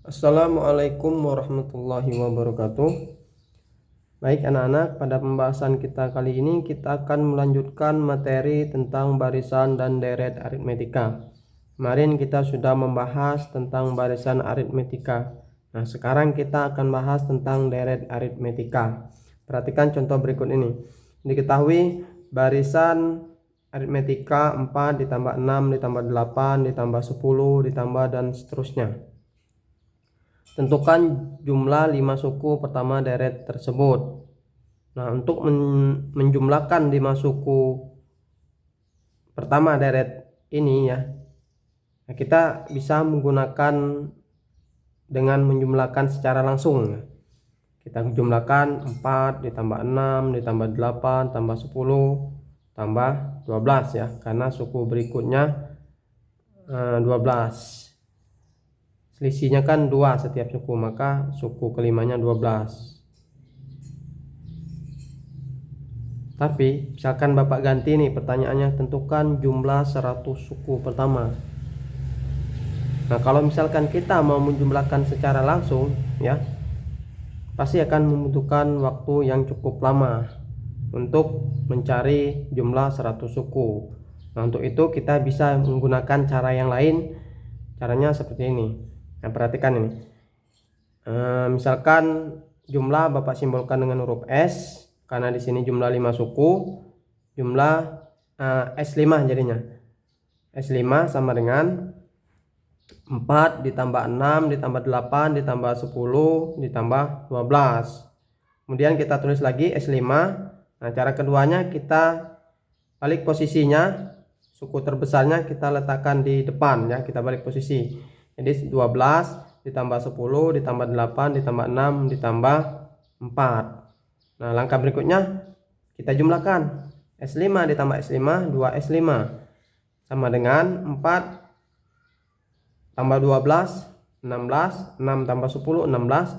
Assalamualaikum warahmatullahi wabarakatuh. Baik anak-anak, pada pembahasan kita kali ini kita akan melanjutkan materi tentang barisan dan deret aritmetika. Kemarin kita sudah membahas tentang barisan aritmetika. Nah, sekarang kita akan bahas tentang deret aritmetika. Perhatikan contoh berikut ini. Diketahui barisan aritmetika 4 ditambah 6 ditambah 8 ditambah 10 ditambah dan seterusnya. Tentukan jumlah 5 suku pertama deret tersebut. Nah, untuk menjumlahkan 5 suku pertama deret ini ya, kita bisa menggunakan dengan menjumlahkan secara langsung. Kita jumlahkan 4 ditambah 6 ditambah 8 tambah 10 tambah 12 ya, karena suku berikutnya 12. Selisihnya kan 2 setiap suku, maka suku kelimanya 12. Tapi misalkan Bapak ganti nih pertanyaannya, tentukan jumlah 100 suku pertama. Nah, kalau misalkan kita mau menjumlahkan secara langsung ya, pasti akan membutuhkan waktu yang cukup lama untuk mencari jumlah 100 suku. Nah, untuk itu kita bisa menggunakan cara yang lain. Caranya seperti ini. Nah, perhatikan ini. Misalkan jumlah Bapak simbolkan dengan huruf S, karena di sini jumlah 5 suku, jumlah S5 jadinya. S5 sama dengan 4 ditambah 6 ditambah 8 ditambah 10 ditambah 12. Kemudian kita tulis lagi S5. Nah, cara keduanya kita balik posisinya, suku terbesarnya kita letakkan di depan ya, kita balik posisi. Jadi 12 ditambah 10 ditambah 8 ditambah 6 ditambah 4. Nah, langkah berikutnya kita jumlahkan. S5 ditambah S5, 2S5 sama dengan 4 tambah 12, 16, 6 tambah 10, 16,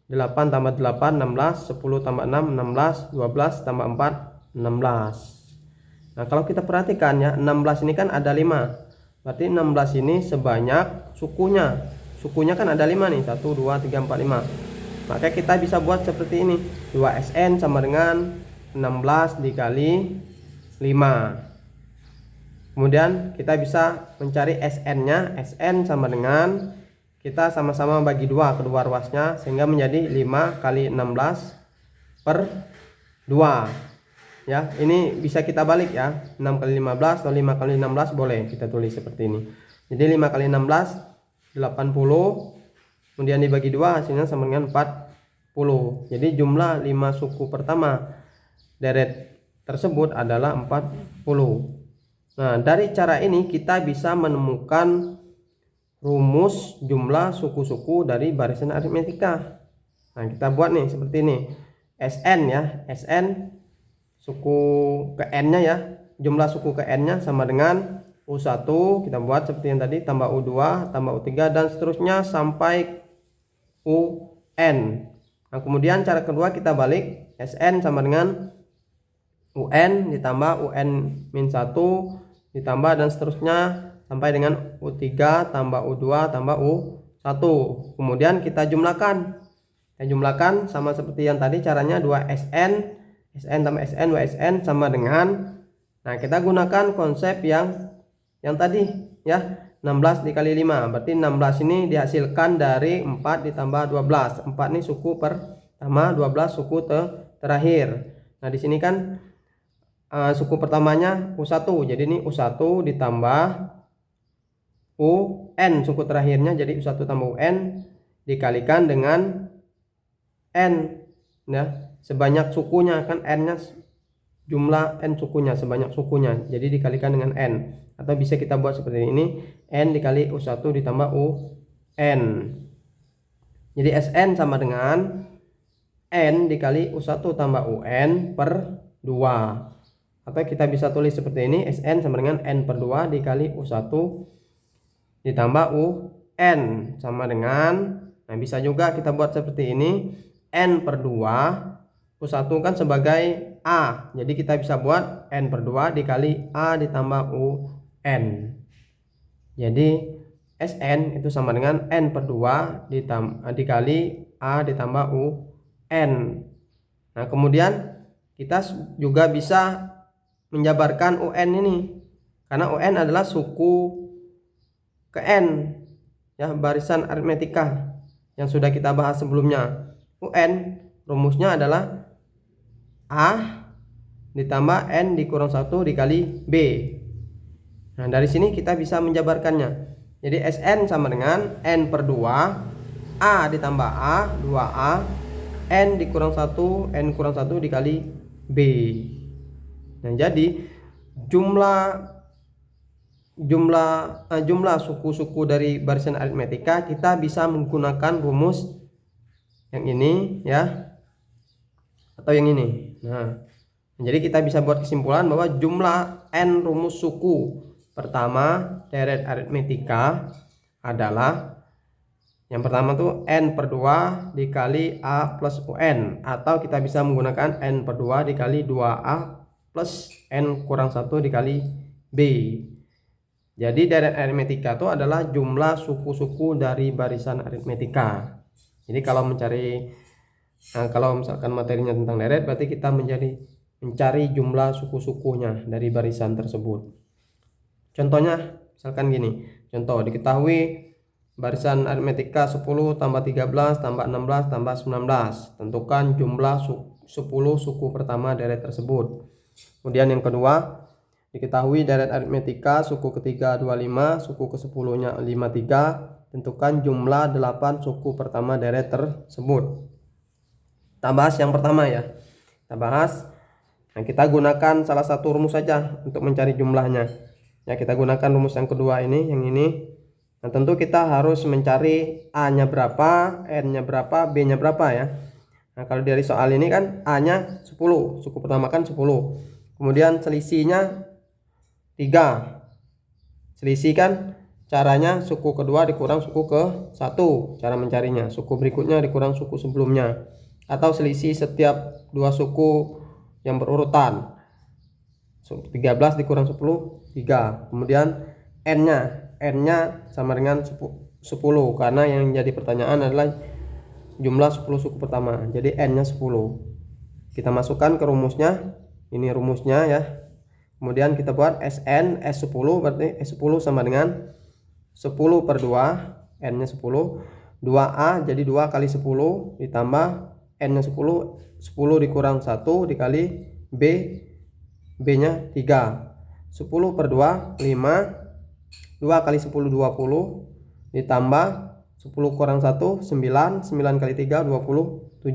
8 tambah 8, 16, 10 tambah 6, 16, 12 tambah 4, 16. Nah, kalau kita perhatikan ya, 16 ini kan ada 5. Berarti 16 ini sebanyak sukunya. Sukunya kan ada 5 nih. 1, 2, 3, 4, 5. Maka kita bisa buat seperti ini. 2SN sama dengan 16 dikali 5. Kemudian kita bisa mencari SN-nya. SN sama dengan, kita sama-sama bagi 2 kedua ruasnya, sehingga menjadi 5 kali 16 per 2. Ya, ini bisa kita balik ya, 6 kali 15 atau 5 kali 16 boleh kita tulis seperti ini. Jadi 5 kali 16 80, kemudian dibagi 2 hasilnya sama dengan 40. Jadi jumlah 5 suku pertama deret tersebut adalah 40. Nah, dari cara ini kita bisa menemukan rumus jumlah suku-suku dari barisan aritmetika. Nah, kita buat nih seperti ini. SN ya, SN suku ke N-nya ya, jumlah suku ke N-nya sama dengan U1, kita buat seperti yang tadi, tambah U2, tambah U3 dan seterusnya sampai UN. Nah, kemudian cara kedua kita balik, SN sama dengan UN ditambah UN-1 ditambah dan seterusnya sampai dengan U3 tambah U2 tambah U1. Kemudian kita jumlahkan. Kita jumlahkan sama seperti yang tadi, caranya 2SN, SN tambah SN, WSN sama dengan, nah kita gunakan konsep yang tadi ya, 16 dikali 5. Berarti 16 ini dihasilkan dari 4 ditambah 12. 4 ini suku pertama, 12 suku terakhir. Nah, di sini kan suku pertamanya U1. Jadi ini U1 ditambah UN suku terakhirnya, jadi U1 tambah UN dikalikan dengan N ya, sebanyak sukunya kan, N-nya jumlah N sukunya, sebanyak sukunya, jadi dikalikan dengan N. Atau bisa kita buat seperti ini, N dikali U1 ditambah UN. Jadi SN sama dengan N dikali U1 tambah UN per 2. Atau kita bisa tulis seperti ini, SN sama dengan N per 2 dikali U1 ditambah UN sama dengan, nah bisa juga kita buat seperti ini, N per 2, U1 kan sebagai A, jadi kita bisa buat N per 2 dikali A ditambah UN. Jadi Sn itu sama dengan N per 2 dikali A ditambah UN. Nah, kemudian kita juga bisa menjabarkan UN ini, karena UN adalah suku ke N ya, barisan aritmetika yang sudah kita bahas sebelumnya. UN rumusnya adalah A ditambah N dikurang 1 dikali B. Nah, dari sini kita bisa menjabarkannya. Jadi Sn sama dengan N per 2 A ditambah A 2A N dikurang 1 N kurang 1 dikali B. Nah, jadi jumlah suku-suku dari barisan aritmetika kita bisa menggunakan rumus yang ini ya, atau yang ini. Nah, jadi kita bisa buat kesimpulan bahwa jumlah N rumus suku pertama deret aritmetika adalah yang pertama tuh N per 2 dikali A plus UN, atau kita bisa menggunakan N per 2 dikali 2A plus N kurang 1 dikali B. Jadi deret aritmetika itu adalah jumlah suku-suku dari barisan aritmetika. Jadi kalau misalkan materinya tentang deret, berarti kita mencari jumlah suku-sukunya dari barisan tersebut. Contohnya misalkan gini, contoh diketahui barisan aritmetika 10 tambah 13 tambah 16 tambah 19, tentukan jumlah 10 suku pertama deret tersebut. Kemudian yang kedua, diketahui deret aritmetika suku ketiga 25, suku ke-10 nya 53, tentukan jumlah 8 suku pertama deret tersebut. Kita bahas yang pertama ya, kita gunakan salah satu rumus saja untuk mencari jumlahnya ya. Kita gunakan rumus yang kedua ini, yang ini. Nah, tentu kita harus mencari A nya berapa, N nya berapa, B nya berapa ya. Nah, kalau dari soal ini kan A nya 10, suku pertama kan 10, kemudian selisihnya 3. Selisih kan caranya suku kedua dikurang suku ke 1, cara mencarinya. Suku berikutnya dikurang suku sebelumnya, atau selisih setiap dua suku yang berurutan. 13 dikurang 10 3. Kemudian N nya sama dengan 10, karena yang jadi pertanyaan adalah jumlah 10 suku pertama. Jadi N nya 10. Kita masukkan ke rumusnya. Ini rumusnya ya. Kemudian kita buat Sn S10, berarti S10 sama dengan 10 per 2, N nya 10, 2A jadi 2 kali 10 ditambah N nya 10, 10 dikurang 1 dikali B, B nya 3. 10 per 2 5, 2 kali 10 20 ditambah 10 kurang 1 9, 9 kali 3 27,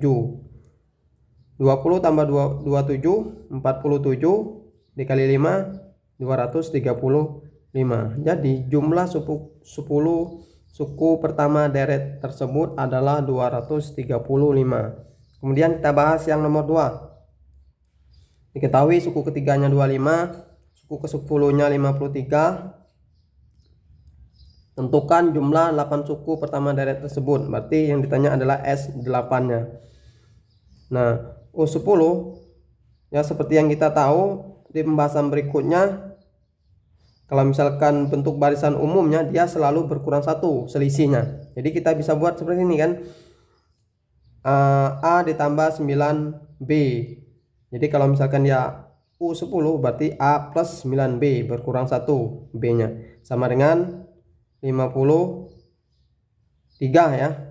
20 tambah 27 47 dikali 5 235. Jadi jumlah 10 suku pertama deret tersebut adalah 235. Kemudian kita bahas yang nomor 2. Diketahui suku ketiganya 25, suku ke-10 nya 53. Tentukan jumlah 8 suku pertama deret tersebut. Berarti yang ditanya adalah S8 nya. Nah, U10 ya, seperti yang kita tahu di pembahasan berikutnya, kalau misalkan bentuk barisan umumnya dia selalu berkurang 1 selisihnya. Jadi kita bisa buat seperti ini kan, A ditambah 9B. Jadi kalau misalkan dia U10 berarti A plus 9B berkurang 1 B nya sama dengan 53 ya.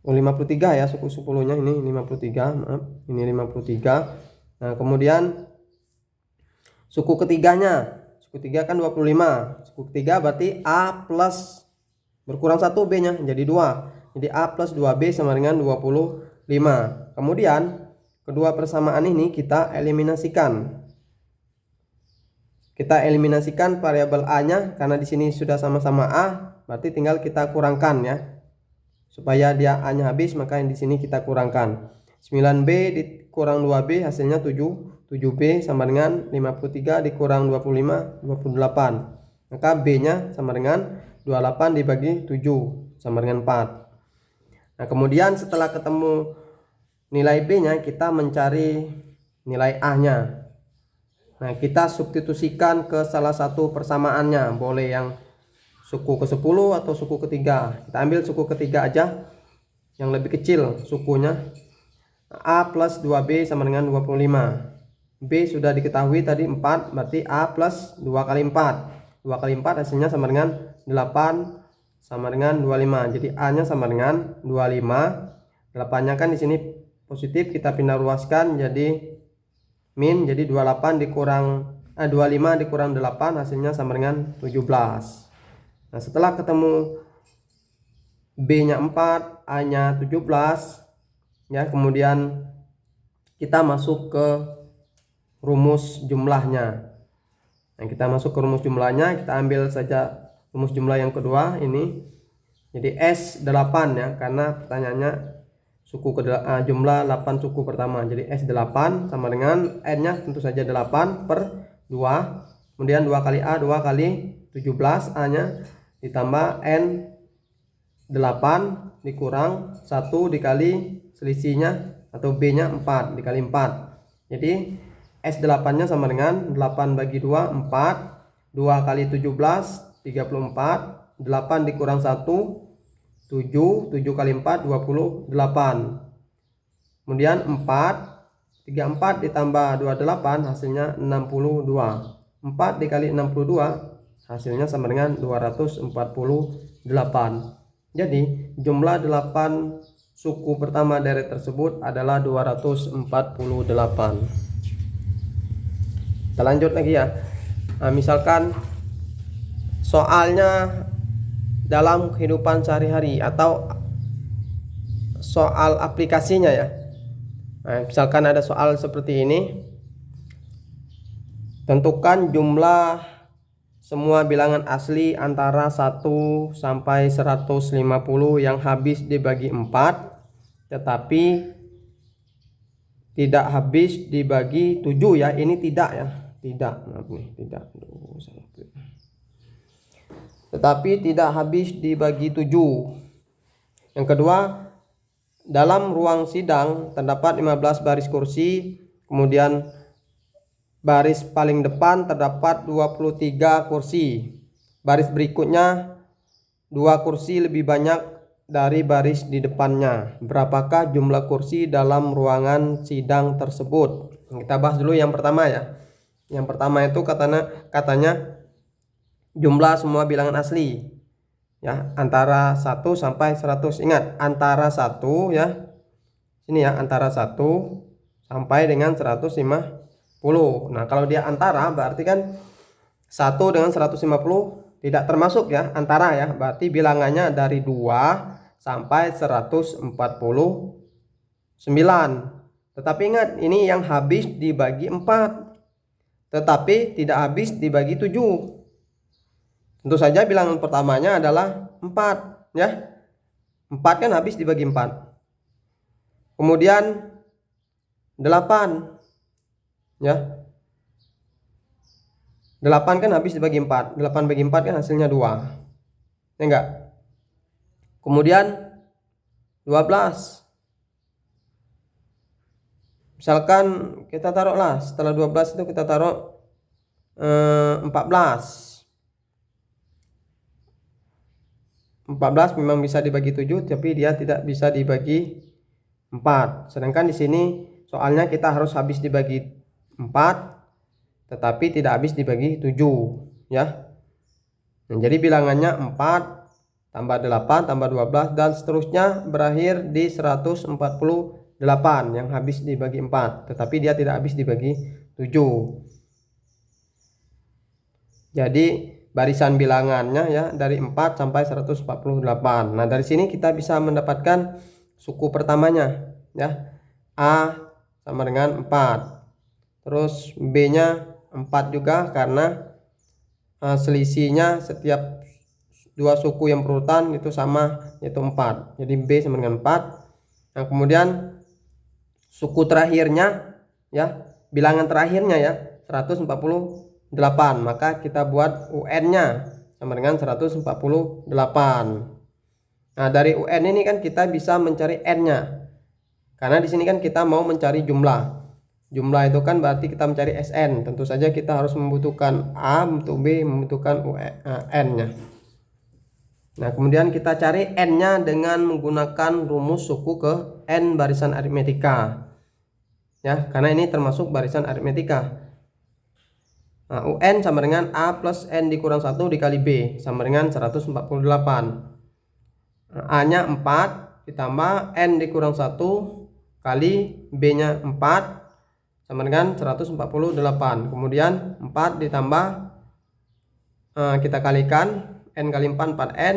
53 ya, suku 10 nya ini 53, maaf, ini 53. Nah, kemudian suku ketiganya, suku 3 kan 25. Suku ketiga berarti A plus berkurang 1 B nya jadi 2. Jadi A plus 2B sama dengan 25. Kemudian kedua persamaan ini kita eliminasikan. Kita eliminasikan variabel A nya, karena di sini sudah sama-sama A, berarti tinggal kita kurangkan ya. Supaya dia A nya habis, maka yang di sini kita kurangkan. 9B dikurang 2B hasilnya 7. 7B sama dengan 53 dikurang 25 28. Maka B nya sama dengan 28 dibagi 7 sama dengan 4. Nah, kemudian setelah ketemu nilai B nya, kita mencari nilai A nya. Nah, kita substitusikan ke salah satu persamaannya, boleh yang suku ke-10 atau suku ketiga. Kita ambil suku ketiga aja, yang lebih kecil sukunya. A plus 2B sama dengan 25. B sudah diketahui tadi 4, berarti A plus 2 kali 4. 2 kali 4 hasilnya sama dengan 8 sama dengan 25. Jadi A nya sama dengan 25. 8 nya kan di sini positif, kita pindah ruaskan jadi min, jadi 28 dikurang 25 dikurang 8 hasilnya sama dengan 17. Nah, setelah ketemu B nya 4, A nya 17 ya, kemudian kita masuk ke rumus jumlahnya. Nah, kita masuk ke rumus jumlahnya, kita ambil saja rumus jumlah yang kedua ini. Jadi S8 ya, karena pertanyaannya jumlah 8 suku pertama. Jadi S8 sama dengan N-nya tentu saja 8 per 2. Kemudian 2 kali A, 2 kali 17, A-nya ditambah N 8 dikurang 1 dikali selisihnya atau B-nya 4 dikali 4. Jadi S8 nya sama dengan 8 bagi 2 4, 2 kali 17 34, 8 dikurang 1 7, 7 kali 4 28. Kemudian 4 34 ditambah 28 hasilnya 62. 4 dikali 62 hasilnya sama dengan 248. Jadi jumlah 8 suku pertama deret tersebut adalah 248. Kita lanjut lagi ya. Nah, misalkan soalnya dalam kehidupan sehari-hari atau soal aplikasinya ya. Nah, misalkan ada soal seperti ini. Tentukan jumlah semua bilangan asli antara 1 sampai 150 yang habis dibagi 4 tetapi tidak habis dibagi 7 ya. Ini tidak ya. Tidak, maaf nih, tidak. Tetapi tidak habis dibagi 7. Yang kedua, dalam ruang sidang terdapat 15 baris kursi, kemudian baris paling depan terdapat 23 kursi. Baris berikutnya 2 kursi lebih banyak dari baris di depannya. Berapakah jumlah kursi dalam ruangan sidang tersebut? Kita bahas dulu yang pertama ya. Yang pertama itu katanya jumlah semua bilangan asli ya, antara 1 sampai 100. Ingat, antara 1 ya. Sini ya, antara 1 sampai dengan 150. Nah, kalau dia antara berarti kan 1 dengan 150 tidak termasuk ya, antara ya. Berarti bilangannya dari 2 sampai 149. Tetapi ingat, ini yang habis dibagi 4. Tetapi tidak habis dibagi 7. Tentu saja bilangan pertamanya adalah 4 ya. 4 kan habis dibagi 4. Kemudian 8 ya. 8 kan habis dibagi 4. 8 bagi 4 kan hasilnya 2. Ya enggak? Kemudian 12. Misalkan kita taruhlah setelah 12 itu kita taruh 14. 14 memang bisa dibagi 7 tapi dia tidak bisa dibagi 4. Sedangkan di sini soalnya kita harus habis dibagi 4 tetapi tidak habis dibagi 7 ya. Nah, jadi bilangannya 4 tambah 8 tambah 12 dan seterusnya berakhir di 148 yang habis dibagi 4 tetapi dia tidak habis dibagi 7. Jadi barisan bilangannya ya dari 4 sampai 148. Nah, dari sini kita bisa mendapatkan suku pertamanya ya. A sama dengan 4. Terus B-nya 4 juga karena selisihnya setiap dua suku yang berurutan itu sama, yaitu 4. Jadi B sama dengan 4. Nah, kemudian suku terakhirnya ya, bilangan terakhirnya ya 148, maka kita buat UN-nya sama dengan 148. Nah, dari UN ini kan kita bisa mencari N-nya. Karena di sini kan kita mau mencari jumlah. Jumlah itu kan berarti kita mencari SN. Tentu saja kita harus membutuhkan A, membutuhkan B, membutuhkan N-nya. Nah, kemudian kita cari n-nya dengan menggunakan rumus suku ke n barisan aritmetika. Ya, karena ini termasuk barisan aritmetika. Nah, UN sama dengan A plus N dikurang 1 dikali B sama dengan 148. Nah, A-nya 4 ditambah N dikurang 1 kali B-nya 4 sama dengan 148. Kemudian 4 ditambah kita kalikan N kali 4 4N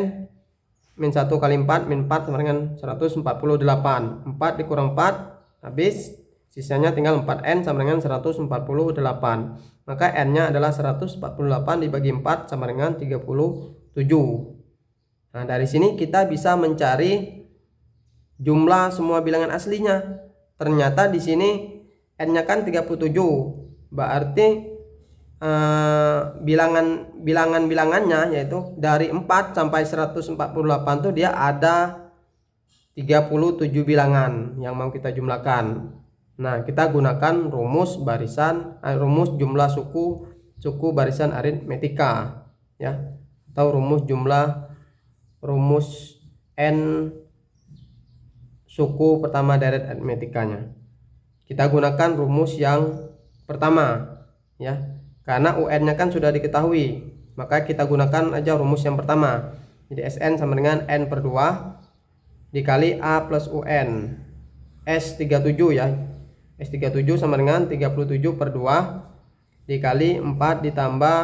min 1 kali 4 min 4 sama dengan 148. 4 dikurang 4 habis, sisanya tinggal 4N sama dengan 148. Maka N-nya adalah 148 dibagi 4 sama dengan 37. Nah, dari sini kita bisa mencari jumlah semua bilangan aslinya. Ternyata di sini N-nya kan 37. Berarti bilangannya yaitu dari 4 sampai 148 tuh dia ada 37 bilangan yang mau kita jumlahkan. Nah, kita gunakan rumus rumus jumlah suku barisan aritmetika, ya, atau rumus n suku pertama deret aritmetikanya. Kita gunakan rumus yang pertama, ya. Karena UN-nya kan sudah diketahui, maka kita gunakan aja rumus yang pertama. Jadi SN sama dengan N per 2 dikali A plus UN. S37 ya. S37 sama dengan 37 per 2 dikali 4 ditambah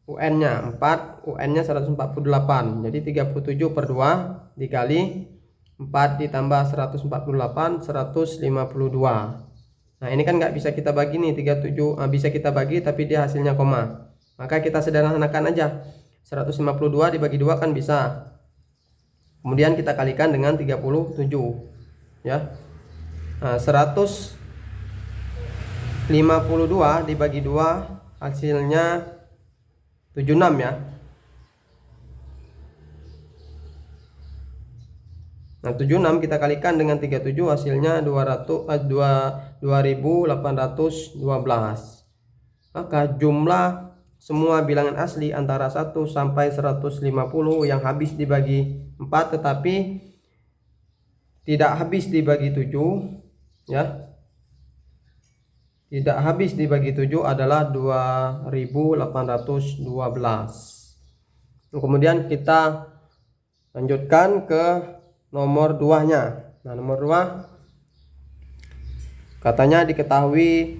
UN-nya. 4, UN-nya 148. Jadi 37 per 2 dikali 4 ditambah 148, 152. Nah, ini kan nggak bisa kita bagi nih, 37 bisa kita bagi tapi dia hasilnya koma. Maka kita sederhanakan aja. 152 dibagi 2 kan bisa. Kemudian kita kalikan dengan 37. Ya. Nah, 152 dibagi 2 hasilnya 76 ya. Nah, 76 kita kalikan dengan 37 hasilnya 2812. Maka jumlah semua bilangan asli antara 1 sampai 150 yang habis dibagi 4 tetapi tidak habis dibagi 7, ya. Tidak habis dibagi 7 adalah 2812. Kemudian kita lanjutkan ke nomor 2-nya. Nah, nomor 2 katanya diketahui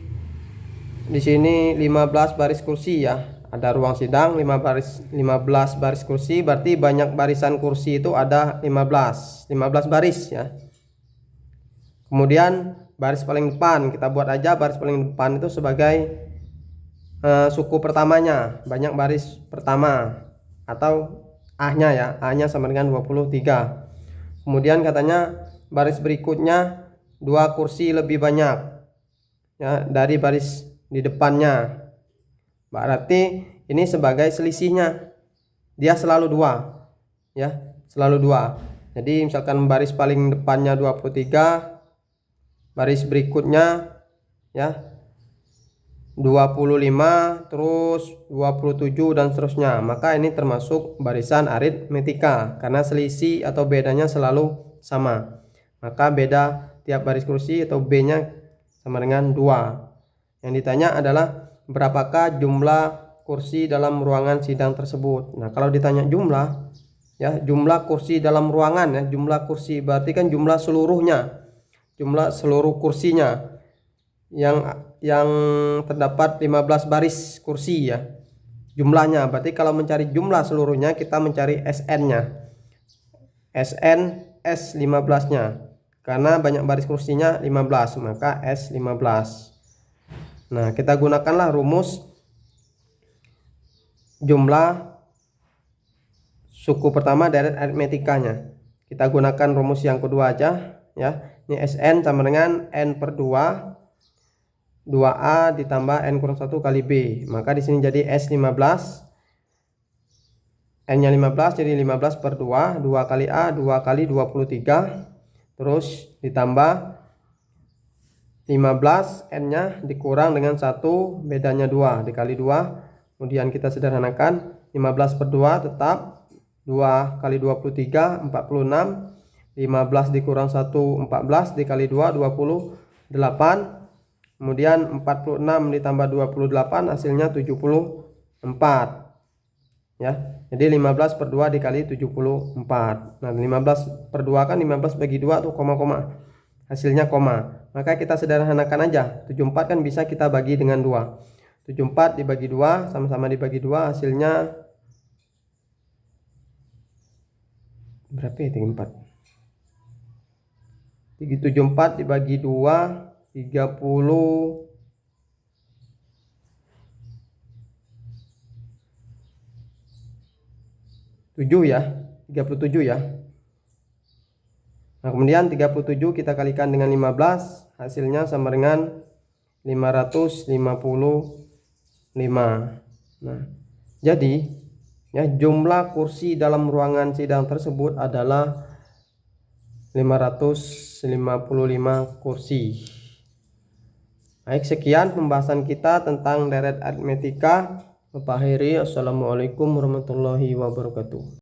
di sini 15 baris kursi ya. Ada ruang sidang 15 baris kursi, berarti banyak barisan kursi itu ada 15 baris ya. Kemudian baris paling depan kita buat aja baris paling depan itu sebagai suku pertamanya, banyak baris pertama atau A-nya ya. A-nya sama dengan 23. Kemudian katanya baris berikutnya 2 kursi lebih banyak ya dari baris di depannya. Berarti ini sebagai selisihnya. Dia selalu 2 ya, selalu 2. Jadi misalkan baris paling depannya 23, baris berikutnya ya 25, terus 27 dan seterusnya. Maka ini termasuk barisan aritmetika karena selisih atau bedanya selalu sama. Maka beda tiap baris kursi atau B-nya sama dengan 2. Yang ditanya adalah berapakah jumlah kursi dalam ruangan sidang tersebut. Nah, kalau ditanya jumlah ya, jumlah kursi dalam ruangan ya, jumlah kursi berarti kan jumlah seluruhnya. Jumlah seluruh kursinya yang terdapat 15 baris kursi ya jumlahnya. Berarti kalau mencari jumlah seluruhnya kita mencari SN-nya. SN S15-nya. Karena banyak baris kursinya 15, maka S15. Nah, kita gunakanlah rumus jumlah suku pertama deret aritmetikanya. Kita gunakan rumus yang kedua aja ya. Ini SN sama dengan N per 2A ditambah N kurang 1 kali B. Maka di sini jadi S15. N-nya 15 jadi 15 per 2. 2 kali A 2 kali 23. Terus ditambah 15, N-nya dikurang dengan 1, bedanya 2 dikali 2. Kemudian kita sederhanakan 15 per 2 tetap 2 kali 23 46, 15 dikurang 1 14, dikali 2 28, kemudian 46 ditambah 28 hasilnya 74 ya. Jadi 15 per 2 dikali 74. Nah 15 per 2 kan 15 bagi 2 tuh koma-koma, hasilnya koma. Maka kita sederhanakan aja, 74 kan bisa kita bagi dengan 2. 74 dibagi 2, sama-sama dibagi 2, hasilnya berapa ya? 34. 74 dibagi 2 37 ya, 37 ya. Nah, kemudian 37 kita kalikan dengan 15, hasilnya sama dengan 555. Nah, jadi ya jumlah kursi dalam ruangan sidang tersebut adalah 555 kursi. Baik, sekian pembahasan kita tentang deret aritmetika. Bapak Heri, assalamualaikum warahmatullahi wabarakatuh.